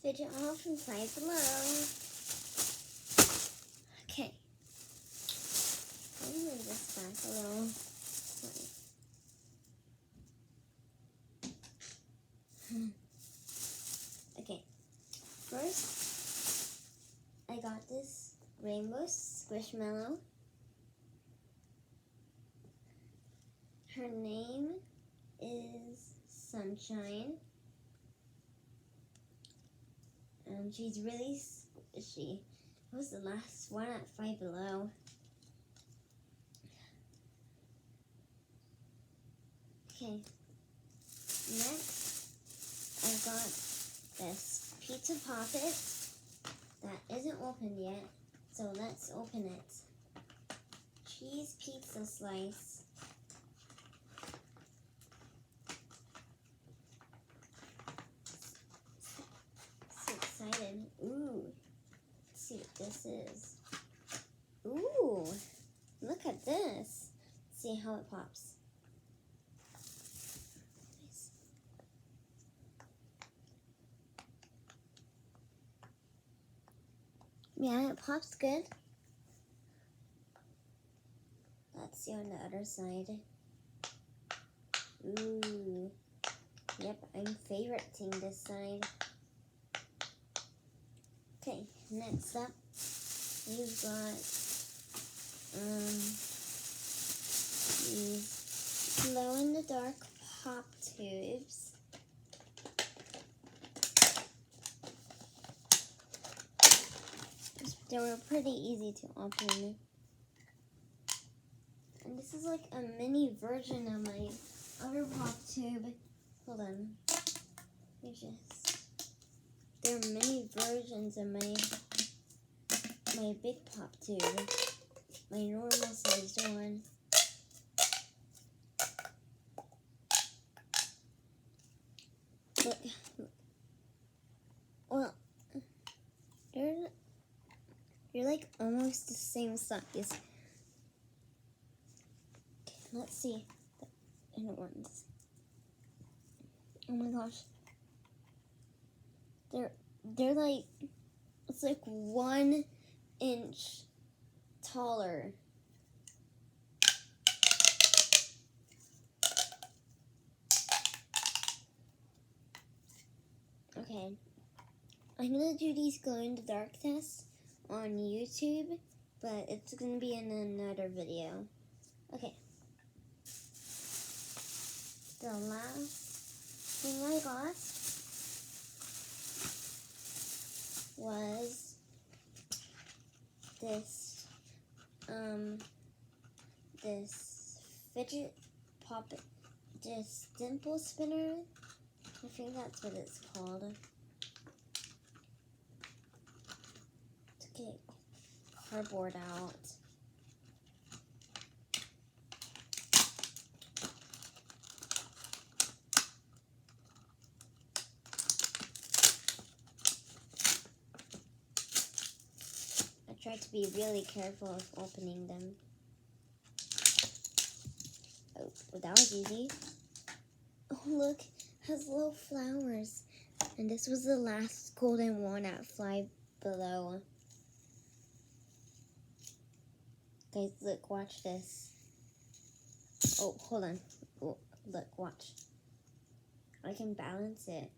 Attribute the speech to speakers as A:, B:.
A: fidget off and Five Below. Okay. I'm going to move this back a little. Okay. First, I got this rainbow squishmallow. Her name is Sunshine. And she's really squishy. That was the last one at Five Below. Okay. Next, I got this pizza poppet that isn't opened yet. So let's open it. Cheese pizza slice. So excited. Ooh. Let's see what this is. Ooh. Look at this. Let's see how it pops. Nice. Yeah, it pops good. Let's see on the other side. Ooh. Yep, I'm favoriting this side. Okay, next up, we've got these glow-in-the-dark pop tubes. They were pretty easy to open. And this is like a mini version of my other pop tube. Hold on. There are many versions of my big pop tube. My normal sized one. Look. Well, they're like almost the same size. Let's see the inner ones. Oh my gosh. They're like, it's like 1 inch taller. Okay. I'm gonna do these glow-in-the-dark tests on YouTube, but it's gonna be in another video. Okay. The last thing I got was this this fidget pop, this dimple spinner. I think that's what it's called. To get cardboard out. I tried to be really careful of opening them. Oh, well, that was easy. Oh, look, it has little flowers. And this was the last golden one at Five Below. Guys, look, watch this. Oh, hold on. Oh, look, watch. I can balance it.